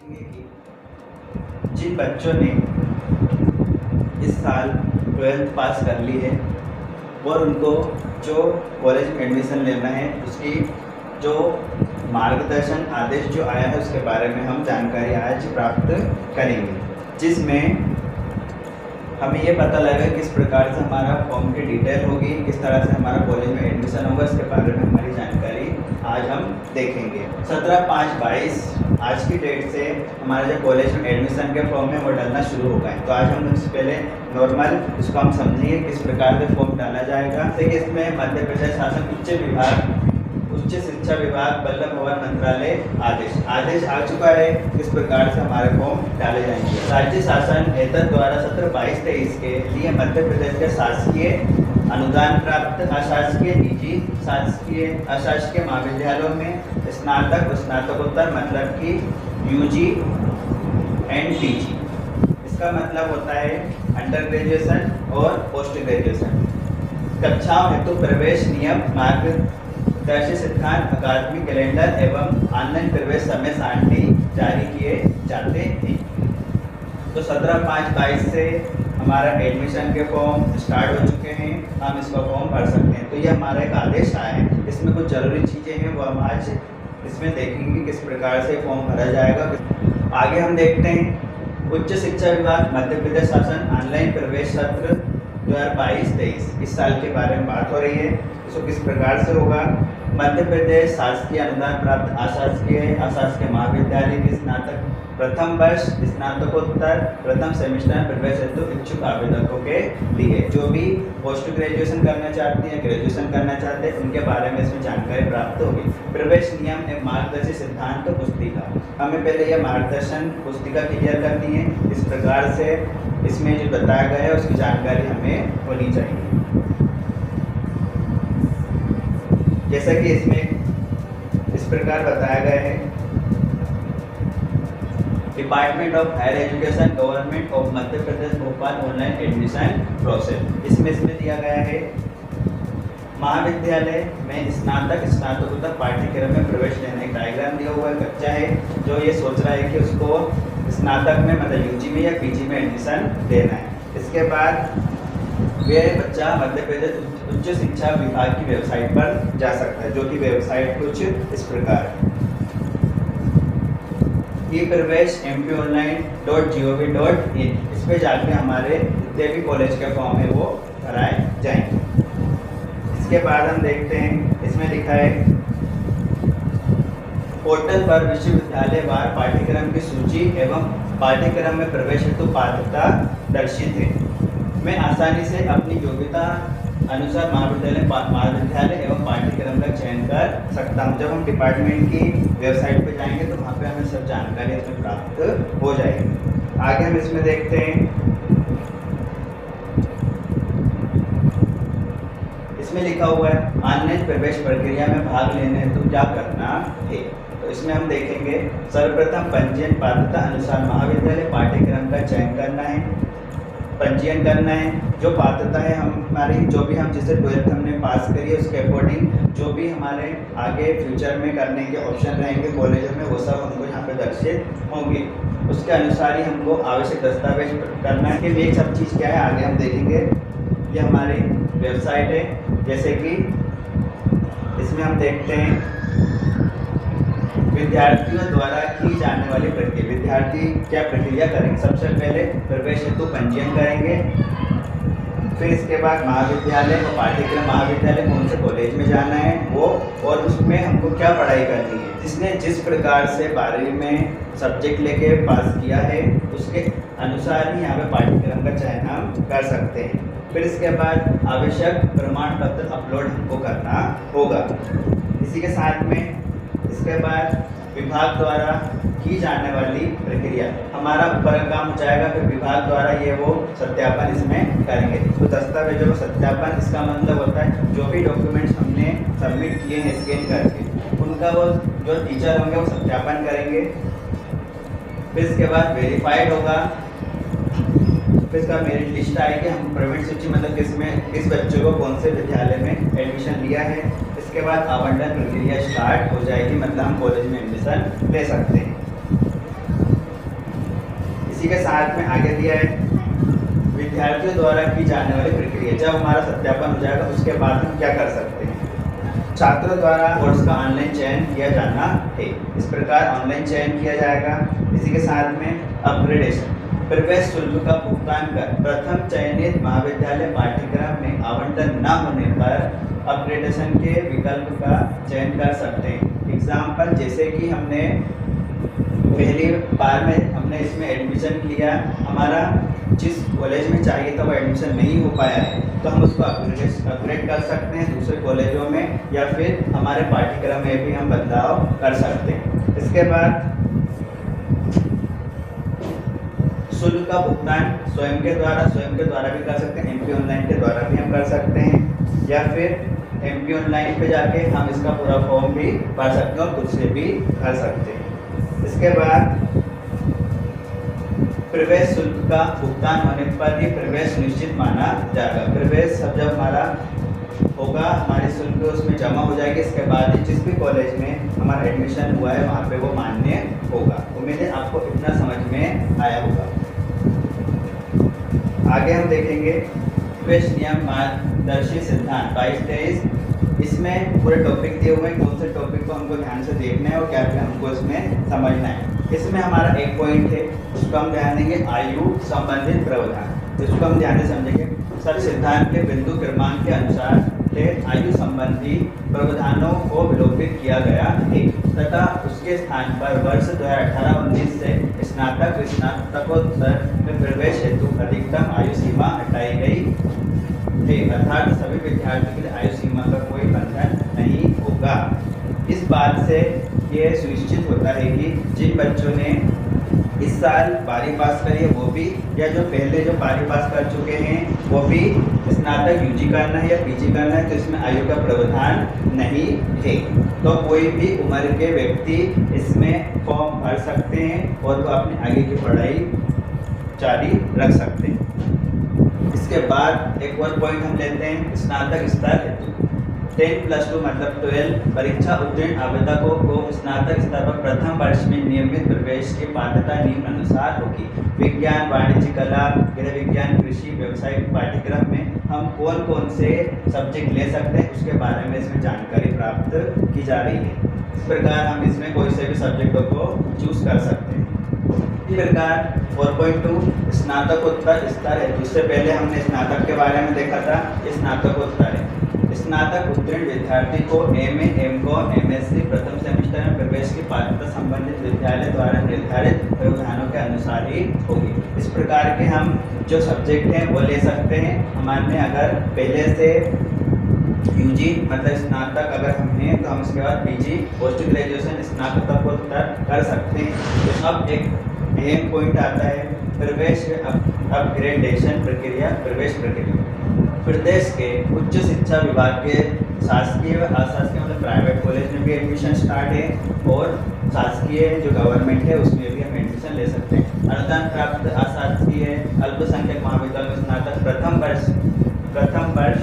देखेंगे कि जिन बच्चों ने इस साल 12th पास कर ली है और उनको जो कॉलेज में एडमिशन लेना है उसकी जो मार्गदर्शन आदेश जो आया है उसके बारे में हम जानकारी आज प्राप्त करेंगे, जिसमें हमें ये पता लगा किस प्रकार से हमारा फॉर्म की डिटेल होगी, किस तरह से हमारा कॉलेज में एडमिशन होगा, इसके बारे में हमारी जानकारी आज हम देखेंगे। 17/5/22 आज की डेट से हमारा जो कॉलेज में एडमिशन के फॉर्म है वो डालना शुरू हो गए। तो आज हम उससे पहले नॉर्मल इसको हम समझेंगे किस प्रकार से फॉर्म डाला जाएगा। देखिए, इसमें मध्य प्रदेश शासन उच्च शिक्षा विभाग वल्लभ भवन मंत्रालय आदेश आ चुका है। किस प्रकार से हमारे फॉर्म डाले जाएंगे। राज्य शासन एतद द्वारा 17/22/23 के लिए मध्य प्रदेश के शासकीय अनुदान प्राप्त अशासकीय निजी शासकीय अशासकीय महाविद्यालयों में स्नातक स्नातकोत्तर मतलब कि यूजी एंड पीजी, इसका मतलब होता है अंडर ग्रेजुएशन और पोस्ट ग्रेजुएशन, कक्षाओं हेतु प्रवेश नियम मार्गदर्शी सिद्धांत अकादमिक कैलेंडर एवं ऑनलाइन प्रवेश समय सारणी जारी किए जाते हैं। तो 17/5/22 से हमारा एडमिशन के फॉर्म स्टार्ट हो चुके हैं, हम इसका फॉर्म भर सकते हैं। तो ये हमारा एक आदेश आया है, इसमें कुछ जरूरी चीज़ें हैं वो हम आज इसमें देखेंगे किस प्रकार से फॉर्म भरा जाएगा। आगे हम देखते हैं उच्च शिक्षा विभाग मध्य प्रदेश शासन ऑनलाइन प्रवेश सत्र 2022-23 इस साल के बारे में बात हो रही है। इसको किस प्रकार से होगा। मध्य प्रदेश शासकीय अनुदान प्राप्त अशासकीय महाविद्यालय की स्नातक प्रथम वर्ष स्नातकोत्तर प्रथम सेमेस्टर में प्रवेश हेतु इच्छुक आवेदकों के लिए जो भी पोस्ट ग्रेजुएशन करना चाहते हैं, ग्रेजुएशन करना चाहते हैं, उनके बारे में इसमें जानकारी प्राप्त होगी। प्रवेश नियम एवं मार्गदर्शी सिद्धांत पुस्तिका, हमें पहले यह मार्गदर्शन पुस्तिका क्लियर करनी है। इस प्रकार से इसमें जो बताया गया है उसकी जानकारी हमें होनी चाहिए। जैसा कि इसमें इस प्रकार बताया गया है, department of higher education government of Madhya Pradesh Bhopal online admission process. इसमें दिया गया है महाविद्यालय में स्नातक स्नातकोत्तर पाठ्यक्रम में प्रवेश लेने का डायग्राम दिया हुआ है। बच्चा है जो ये सोच रहा है कि उसको स्नातक में मतलब यूजी में या पीजी में एडमिशन लेना है। इसके बाद वह बच्चा मध्य प्रदेश उच्च शिक्षा विभाग की वेबसाइट पर जा सकता है, जो कि वेबसाइट कुछ इस प्रकार है। प्रवेश mponline.gov.in, इस पे जाके हमारे जितने भी कॉलेज के फॉर्म है वो भराए जाएंगे। इसके बाद हम देखते हैं, इसमें लिखा है पोर्टल पर विश्वविद्यालय वार पाठ्यक्रम की सूची एवं पाठ्यक्रम में प्रवेश हेतु पात्रता दर्शित है। मैं आसानी से अपनी योग्यता अनुसार महाविद्यालय एवं पाठ्यक्रम का चयन कर सकता हूँ। जब हम डिपार्टमेंट की वेबसाइट पे जाएंगे तो वहाँ पे हमें सब जानकारी इसमें प्राप्त हो जाएगी। आगे हम इसमें देखते हैं, इसमें लिखा हुआ है ऑनलाइन प्रवेश प्रक्रिया में भाग लेने हेतु क्या करना है। तो इसमें हम देखेंगे सर्वप्रथम पंजीयन पात्रता अनुसार महाविद्यालय पाठ्यक्रम का चयन करना है, पंजीयन करना है। जो पात्रता है हमारी जो भी हम जिसे 12th हमने पास करी है उसके अकॉर्डिंग जो भी हमारे आगे फ्यूचर में करने के ऑप्शन रहेंगे कॉलेज में वो सब हमको यहाँ पे दर्शित होंगे। उसके अनुसार ही हमको आवश्यक दस्तावेज करना है। कि ये सब चीज़ क्या है आगे हम देखेंगे। ये हमारी वेबसाइट है, जैसे कि इसमें हम देखते हैं विद्यार्थियों द्वारा की जाने वाली प्रक्रिया। विद्यार्थी क्या प्रक्रिया करेंगे, सबसे पहले प्रवेश हेतु पंजीयन करेंगे, फिर इसके बाद महाविद्यालय और पाठ्यक्रम महाविद्यालय कौन से कॉलेज में जाना है वो, और उसमें हमको क्या पढ़ाई करनी है। जिसने जिस प्रकार से 12वीं में सब्जेक्ट लेके पास किया है उसके अनुसार ही यहाँ पे पाठ्यक्रम का चयन हम कर सकते हैं। फिर इसके बाद आवश्यक प्रमाण पत्र अपलोड हमको करना होगा। इसी के साथ में इसके बाद विभाग द्वारा की जाने वाली प्रक्रिया, हमारा ऊपर का काम हो जाएगा, फिर विभाग द्वारा ये वो सत्यापन इसमें करेंगे। तो दस्तावेजों का सत्यापन, इसका मतलब होता है जो भी डॉक्यूमेंट्स हमने सबमिट किए हैं स्कैन करके उनका वो जो टीचर होंगे वो सत्यापन करेंगे। फिर इसके बाद वेरीफाइड होगा, फिर इसका मेरिट लिस्ट आएगी, हम प्राइवेट सूची मतलब किस बच्चे को कौन से विद्यालय में एडमिशन लिया है। इसके बाद आवंटन प्रक्रिया स्टार्ट हो जाएगी, मतलब हम कॉलेज में एडमिशन ले सकते हैं। इसी के साथ में आगे दिया है विद्यार्थियों द्वारा की जाने वाली प्रक्रिया। जब हमारा सत्यापन हो जाएगा उसके बाद हम क्या कर सकते हैं। छात्रों द्वारा कोर्स का ऑनलाइन चयन किया जाना है। इस प्रकार ऑनलाइन चयन किया जाएगा। इसी के साथ में अपग्रेडेशन, प्रवेश शुल्क का भुगतान कर प्रथम चयनित महाविद्यालय पाठ्यक्रम में आवंटन न होने पर अपग्रेडेशन के विकल्प का चयन कर सकते हैं। एग्जाम्पल, जैसे कि हमने पहली बार में हमने इसमें एडमिशन लिया, हमारा जिस कॉलेज में चाहिए था वो एडमिशन नहीं हो पाया है, तो हम उसको अपग्रेड कर सकते हैं दूसरे कॉलेजों में, या फिर हमारे पाठ्यक्रम में भी हम बदलाव कर सकते हैं। इसके बाद शुल्क का भुगतान स्वयं के द्वारा भी कर सकते हैं, एमपी ऑनलाइन के द्वारा भी हम कर सकते हैं, या फिर एमपी ऑनलाइन पे जाके हम इसका पूरा फॉर्म भी भर सकते हैं और खुद से भी भर सकते हैं। इसके बाद प्रवेश शुल्क का भुगतान होने पर ही प्रवेश निश्चित माना जाएगा। प्रवेश सब जब हमारा होगा, हमारी शुल्क उसमें जमा हो जाएगी, इसके बाद जिस भी कॉलेज में हमारा एडमिशन हुआ है वहाँ पे वो मान्य होगा। उम्मीद है आपको इतना समझ में आया होगा। आगे हम देखेंगे प्रवेश नियम मार्गदर्शी सिद्धांत 22-23। इसमें पूरे टॉपिक दिए हुए हैं, कौन से टॉपिक को हमको ध्यान से देखना है और क्या क्या हमको इसमें समझना है। इसमें हमारा एक पॉइंट है, उसको हम ध्यान देंगे आयु संबंधित प्रावधान। इसको हम ध्यान से समझेंगे। सर सिद्धांत के बिंदु क्रमांक के अनुसार आयु संबंधी प्रावधानों को विलोपित किया गया है तथा उसके स्थान पर वर्ष 2018-19 से स्नातक स्नातकोत्तर में प्रवेश हेतु अधिकतम आयु सीमा हटाई गई है, अर्थात सभी विद्यार्थियों के लिए आयु सीमा का कोई बंधन नहीं होगा। इस बात से यह सुनिश्चित होता है कि जिन बच्चों ने इस साल 12वीं पास करी है वो भी, या जो पहले जो 12वीं पास कर चुके हैं वो भी स्नातक यूजी करना है या पीजी करना है, तो इसमें आयु का प्रावधान नहीं है। तो कोई भी उम्र के व्यक्ति इसमें फॉर्म भर सकते हैं और वो अपनी आगे की पढ़ाई जारी रख सकते हैं। इसके बाद एक और पॉइंट हम लेते हैं स्नातक स्तर हेतु 10+2 मतलब 12 परीक्षा उत्तीर्ण आवेदकों को स्नातक स्तर पर प्रथम वर्ष में नियमित प्रवेश की पात्रता निम्नानुसार होगी। विज्ञान, वाणिज्य, कला, गृह विज्ञान, कृषि, व्यावसायिक पाठ्यक्रम में हम कौन कौन से सब्जेक्ट ले सकते हैं उसके बारे में इसमें जानकारी प्राप्त की जा रही है। इस प्रकार हम इसमें कोई से भी सब्जेक्टों को चूज कर सकते हैं। इसी प्रकार 4.2 स्नातकोत्तर स्तर है। उससे पहले हमने स्नातक के बारे में देखा था, ये स्नातकोत्तर है। स्नातक उत्तीर्ण विद्यार्थी को एमए, एमकॉम, एमएससी प्रथम सेमेस्टर में प्रवेश की पात्रता संबंधित विद्यालय द्वारा निर्धारित प्रावधानों के अनुसार ही होगी। इस प्रकार के हम जो सब्जेक्ट हैं वो ले सकते हैं। हमारे अगर पहले से यूजी मतलब स्नातक अगर हम हैं तो हम इसके बाद पीजी पोस्ट ग्रेजुएशन स्नातकोत्तर कर सकते हैं। तो अब एक अहम पॉइंट आता है प्रवेश अपग्रेडेशन प्रक्रिया। प्रवेश प्रक्रिया प्रदेश के उच्च शिक्षा विभाग के शासकीय व अशासकीय मतलब प्राइवेट कॉलेज में भी एडमिशन स्टार्ट है, और शासकीय जो गवर्नमेंट है उसमें भी हम एडमिशन ले सकते हैं। अनुदान प्राप्त अशासकीय अल्पसंख्यक महाविद्यालय में स्नातक प्रथम वर्ष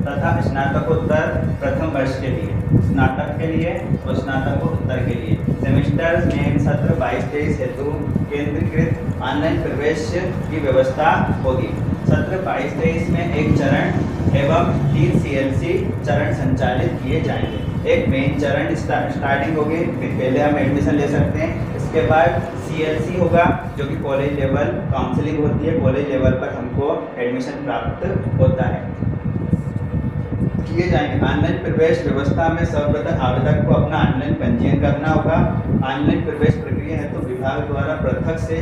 तथा स्नातकोत्तर प्रथम वर्ष के लिए, स्नातक के लिए और स्नातकोत्तर के लिए सेमेस्टर में सत्र 22-23 हेतु केंद्रीकृत ऑनलाइन प्रवेश की व्यवस्था होगी। सत्र 22-23 में एक चरण एवं 3 CLC चरण संचालित किए जाएंगे। एक मेन चरण स्टार्टिंग होगी, फिर पहले हम एडमिशन ले सकते हैं। इसके बाद CLC होगा जो कि कॉलेज लेवल काउंसलिंग होती है, कॉलेज लेवल पर हमको एडमिशन प्राप्त होता है, किए जाएंगे। ऑनलाइन प्रवेश व्यवस्था में सर्वप्रथम आवेदक को अपना ऑनलाइन पंजीयन करना होगा। ऑनलाइन प्रवेश प्रक्रिया है तो विभाग द्वारा पृथक से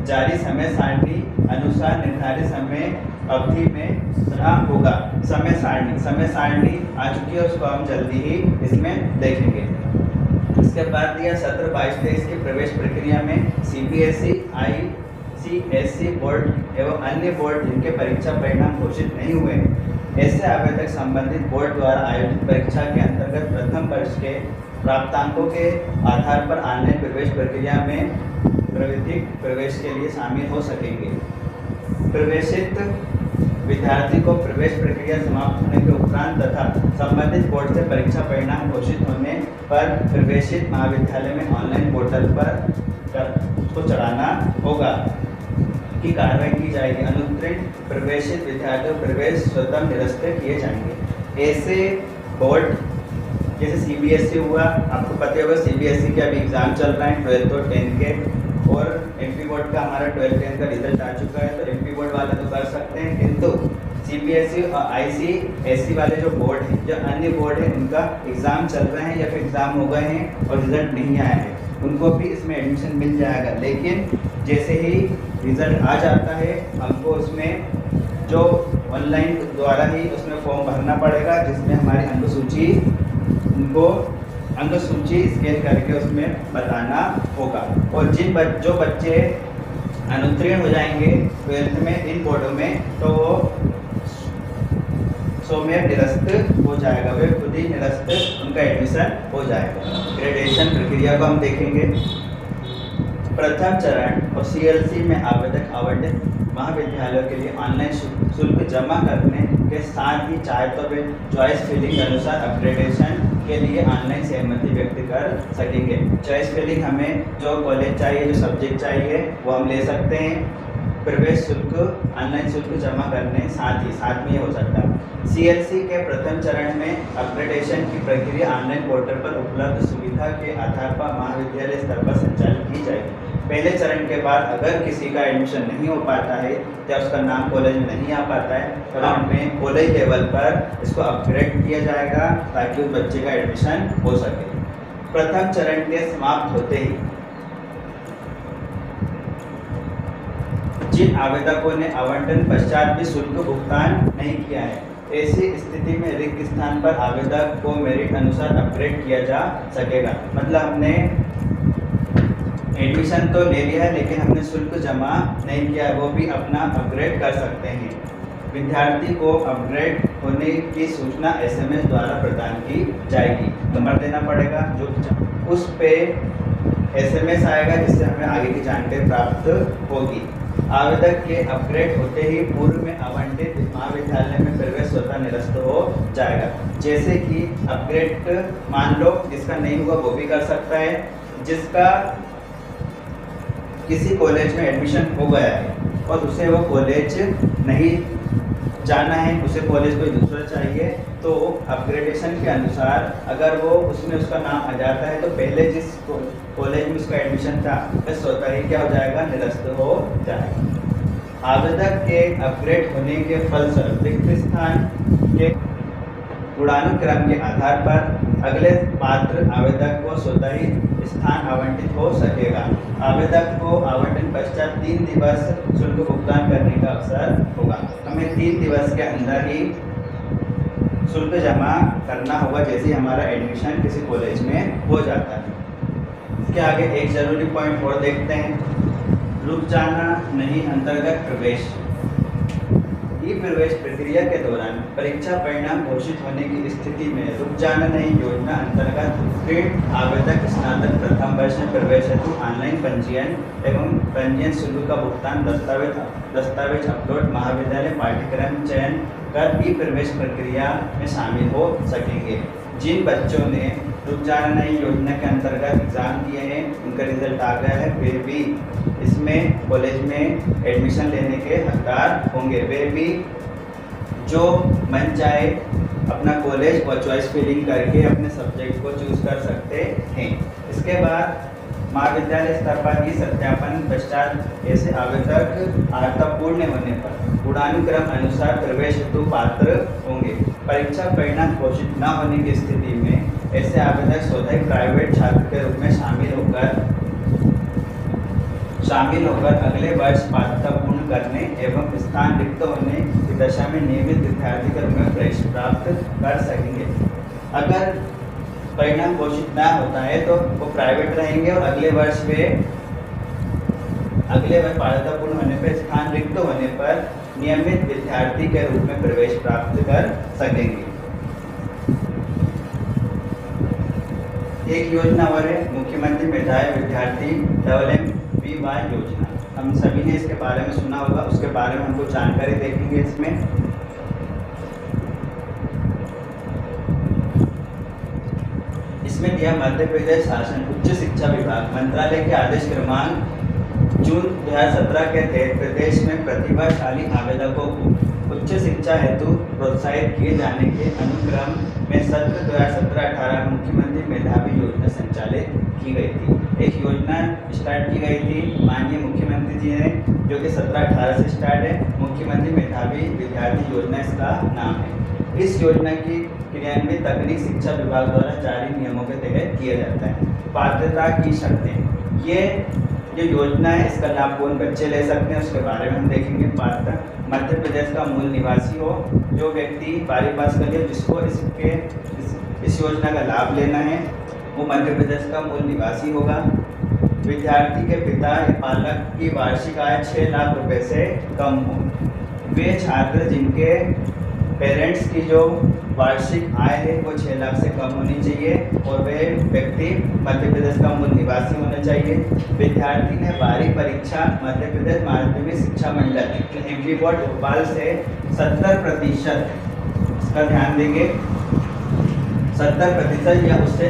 जारी समय सारणी अनुसार निर्धारित समय अवधि में चुना होगा। समय सारणी आ चुकी है, उसको हम जल्दी ही इसमें देखेंगे। इसके बाद दिया सत्र 22-23 की प्रवेश प्रक्रिया में CBSE, ICSE बोर्ड एवं अन्य बोर्ड जिनके परीक्षा परिणाम घोषित नहीं हुए हैं, ऐसे आवेदक संबंधित बोर्ड द्वारा आयोजित परीक्षा के अंतर्गत प्रथम वर्ष के प्राप्तांकों के आधार पर ऑनलाइन प्रवेश प्रक्रिया में प्राविधिक प्रवेश के लिए शामिल हो सकेंगे। प्रवेशित विद्यार्थी को प्रवेश प्रक्रिया समाप्त होने के उपरांत तथा संबंधित बोर्ड से परीक्षा परिणाम घोषित होने पर प्रवेशित महाविद्यालय में ऑनलाइन पोर्टल पर उसको चढ़ाना होगा की कार्रवाई की जाएगी। अनुत्तीर्ण प्रवेशित विद्यार्थियों प्रवेश स्वतः निरस्त किए जाएंगे। ऐसे बोर्ड जैसे CBSE हुआ, आपको पता होगा CBSE के अभी एग्ज़ाम चल रहे हैं 12th और 10th के, और MP बोर्ड का हमारा 12th 10th का रिजल्ट आ चुका है, तो MP बोर्ड वाले तो कर सकते हैं, किंतु CBSE और ICSE वाले जो बोर्ड हैं, जो अन्य बोर्ड हैं, उनका एग्ज़ाम चल रहे हैं या फिर एग्ज़ाम हो गए हैं और रिज़ल्ट नहीं आया है, उनको भी इसमें एडमिशन मिल जाएगा। लेकिन जैसे ही रिज़ल्ट आ जाता है, हमको उसमें जो ऑनलाइन द्वारा ही उसमें फॉर्म भरना पड़ेगा, जिसमें हमारी अंक सूची उनको अंक सूची स्कैन करके उसमें बताना होगा। और जो बच्चे अनुत्तीर्ण हो जाएंगे 12th में इन बोर्डों में, तो वो स्वयं निरस्त हो जाएगा, वे खुद ही निरस्त उनका एडमिशन हो जाएगा। ग्रेडेशन प्रक्रिया को हम देखेंगे। प्रथम चरण और CLC में आवेदक आवंटित महाविद्यालयों के लिए ऑनलाइन शुल्क जमा करने के साथ ही चाहे तो वे चॉइस फिलिंग के अनुसार अपग्रेडेशन के लिए ऑनलाइन सहमति व्यक्त कर सकेंगे। चॉइस फिलिंग हमें जो कॉलेज चाहिए, जो सब्जेक्ट चाहिए, वो हम ले सकते हैं। प्रवेश शुल्क ऑनलाइन शुल्क जमा करने साथ में हो सकता है। CLC के प्रथम चरण में अपग्रेडेशन की प्रक्रिया ऑनलाइन पोर्टल पर उपलब्ध सुविधा के आधार पर महाविद्यालय स्तर पर संचालित की जाएगी। पहले चरण के बाद अगर किसी का एडमिशन नहीं हो पाता है या उसका नाम कॉलेज में नहीं आ पाता है, तो हमें कॉलेज लेवल पर इसको अपग्रेड किया जाएगा ताकि उस बच्चे का एडमिशन हो सके। प्रथम चरण के समाप्त होते ही जिन आवेदकों ने आवंटन पश्चात भी शुल्क भुगतान नहीं किया है, ऐसी स्थिति में रिक्त स्थान पर आवेदक को मेरिट अनुसार अपग्रेड किया जा सकेगा। मतलब हमने एडमिशन तो ले लिया है, लेकिन हमने शुल्क जमा नहीं किया है, वो भी अपना अपग्रेड कर सकते हैं। विद्यार्थी को अपग्रेड होने की सूचना SMS द्वारा प्रदान की जाएगी। नंबर देना पड़ेगा, जो उस पे SMS आएगा, जिससे हमें आगे की जानकारी प्राप्त होगी। आवेदक के अपग्रेड होते ही पूर्व में आवंटित महाविद्यालय में प्रवेश स्वतः निरस्त हो जाएगा। जैसे कि अपग्रेड मान लो जिसका नहीं हुआ वो भी कर सकता है, जिसका किसी कॉलेज में एडमिशन हो गया है और उसे वो कॉलेज नहीं जाना है, उसे कॉलेज कोई दूसरा चाहिए, तो अपग्रेडेशन के अनुसार अगर वो उसमें उसका नाम आ जाता है, तो पहले जिस कॉलेज में उसका एडमिशन था वह स्वतः ही क्या हो जाएगा, निरस्त हो जाएगा। आवेदक के अपग्रेड होने के फलस्वरूप रिक्त स्थान के गुणानुक्रम के आधार पर अगले पात्र आवेदक को स्वतः ही स्थान आवंटित हो सकेगा। आवेदक को आवंटन पश्चात 3 दिवस शुल्क भुगतान करने का अवसर होगा। हमें 3 दिवस के अंदर ही शुल्क जमा करना होगा, जैसे हमारा एडमिशन किसी कॉलेज में हो जाता है। इसके आगे एक जरूरी पॉइंट और देखते हैं। रुक जाना नहीं अंतर्गत प्रवेश। ई प्रवेश प्रक्रिया के दौरान परीक्षा परिणाम घोषित होने की स्थिति में रुक जाना नहीं योजना अंतर्गत उत्तीर्ण आवेदक स्नातक प्रथम वर्ष में प्रवेश हेतु ऑनलाइन पंजीयन एवं पंजीयन शुल्क का भुगतान दस्तावेज अपलोड महाविद्यालय पाठ्यक्रम चयन कर ई प्रवेश प्रक्रिया में शामिल हो सकेंगे। जिन बच्चों ने रुक जाना नहीं योजना के अंतर्गत एग्जाम दिए हैं, उनका रिजल्ट आ गया है, फिर भी इसमें कॉलेज में एडमिशन लेने के हकदार होंगे। वे भी जो मन चाहे अपना कॉलेज और चॉइस फिलिंग करके अपने सब्जेक्ट को चूज कर सकते हैं। इसके बाद महाविद्यालय स्तर पर ही सत्यापन पश्चात ऐसे आवेदक अर्हता पूर्ण होने पर गुणानुक्रम अनुसार प्रवेश हेतु पात्र होंगे। परीक्षा परिणाम घोषित न होने की स्थिति में ऐसे आवेदक स्वतः ही प्राइवेट छात्र के रूप में शामिल होकर अगले वर्ष पात्रता पूर्ण करने एवं स्थान रिक्त होने की दशा में नियमित विद्यार्थी के रूप में प्रवेश प्राप्त कर सकेंगे। अगर परिणाम घोषित न होता है तो वो प्राइवेट रहेंगे और अगले वर्ष पात्रता पूर्ण होने पर स्थान रिक्त होने पर नियमित विद्यार्थी के रूप में प्रवेश प्राप्त कर सकेंगे। एक योजना और है मुख्यमंत्री मेधावी विद्यार्थी WMVY योजना। हम सभी ने इसके बारे में सुना होगा, उसके बारे में हमको जानकारी देखेंगे। इसमें दिया मध्य प्रदेश शासन उच्च शिक्षा विभाग मंत्रालय के आदेश क्रमांक जून 2017 के तहत प्रदेश में प्रतिभाशाली आवेदकों को उच्च शिक्षा हेतु प्रोत्साहित किए जाने के अनुक्रम में सत्र 2017-18 मुख्यमंत्री मेधावी योजना संचालित की गई थी। एक योजना स्टार्ट की गई थी माननीय मुख्यमंत्री जी ने, जो कि 17-18 से स्टार्ट है। मुख्यमंत्री मेधावी विद्यार्थी योजना इसका नाम है। इस योजना की क्रियान्वित तकनीक शिक्षा विभाग द्वारा जारी नियमों के तहत किया जाता है। पात्रता की शर्तें, ये जो योजना है इसका लाभ कौन बच्चे ले सकते हैं उसके बारे में हम देखेंगे। पात्रता, मध्य प्रदेश का मूल निवासी हो, जो व्यक्ति 12वीं पास कर लिया जिसको इस योजना का लाभ लेना है वो मध्य प्रदेश का मूल निवासी होगा। विद्यार्थी के पिता या पालक की वार्षिक आय 6 लाख रुपए से कम हो। वे छात्र जिनके पेरेंट्स की जो वार्षिक आय है वो 6 लाख से कम होनी चाहिए और वे व्यक्ति मध्य प्रदेश का मूल निवासी होना चाहिए। विद्यार्थी ने 12वीं परीक्षा मध्य प्रदेश माध्यमिक शिक्षा मंडल एमपी बोर्ड भोपाल से 70%, इसका ध्यान देंगे, 70% या उससे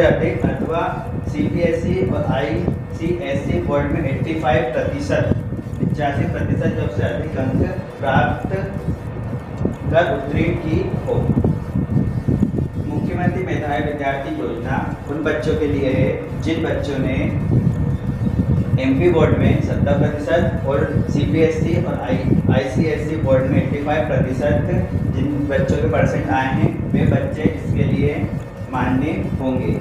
अधिक अथवा सीबीएसई और आईसीएसई बोर्ड में 85%, 85% जब से अधिक अंक प्राप्त कर उत्तीर्ण की हो। मुख्यमंत्री मेधावी विद्यार्थी योजना उन बच्चों के लिए है जिन बच्चों ने एमपी बोर्ड में 70% और सीबीएसई और आईसीएसई बोर्ड में 85%, जिन बच्चों के परसेंट आए हैं वे बच्चे इसके लिए मान्य होंगे।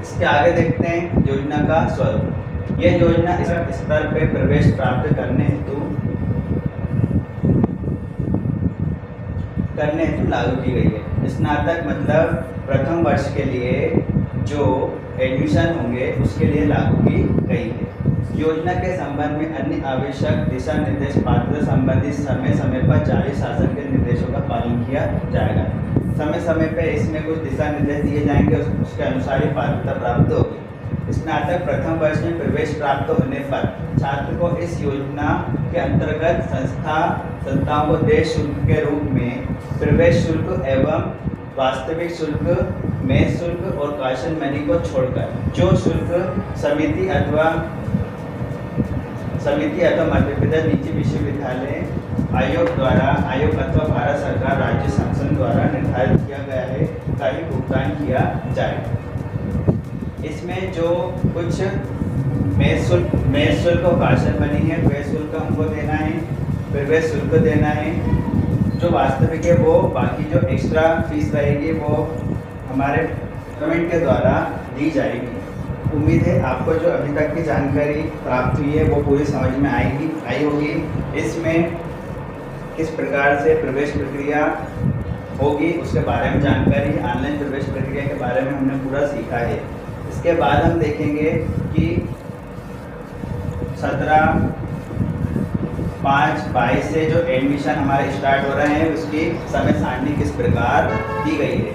इसके आगे देखते हैं योजना का स्वरूप। यह योजना इस स्तर पर प्रवेश प्राप्त करने हेतु लागू की गई है। स्नातक मतलब प्रथम वर्ष के लिए जो एडमिशन होंगे उसके लिए लागू की गई है। योजना के संबंध में अन्य आवश्यक दिशा निर्देश पात्रता संबंधी समय समय पर जारी शासन के निर्देशों का पालन किया जाएगा। समय समय पर इसमें कुछ दिशा निर्देश दिए जाएंगे, उसके अनुसार ही पात्रता प्राप्त होगी। स्नातक प्रथम वर्ष में प्रवेश प्राप्त होने पर छात्र को इस योजना के अंतर्गत संस्थाओं को देय शुल्क के रूप में प्रवेश शुल्क एवं वास्तविक शुल्क, मेस शुल्क और कॉशन मनी को छोड़कर जो शुल्क समिति अथवा मध्य प्रदेश निजी विश्वविद्यालय आयोग अथवा भारत सरकार राज्य शासन द्वारा निर्धारित किया गया है का ही भुगतान किया जाए। इसमें जो कुछ मेस शुल्क और कॉशन मनी है वह शुल्क हमको देना है, प्रवेश शुल्क देना है। जो वास्तविक है वो बाकी जो एक्स्ट्रा फीस रहेगी वो हमारे गवर्नमेंट के द्वारा दी जाएगी। उम्मीद है आपको जो अभी तक की जानकारी प्राप्त हुई है वो पूरी समझ में आई होगी। इसमें किस प्रकार से प्रवेश प्रक्रिया होगी उसके बारे में जानकारी, ऑनलाइन प्रवेश प्रक्रिया के बारे में हमने पूरा सीखा है। इसके बाद हम देखेंगे कि 17/5/22 से जो एडमिशन हमारे स्टार्ट हो रहे हैं उसकी समय सारणी किस प्रकार दी गई है।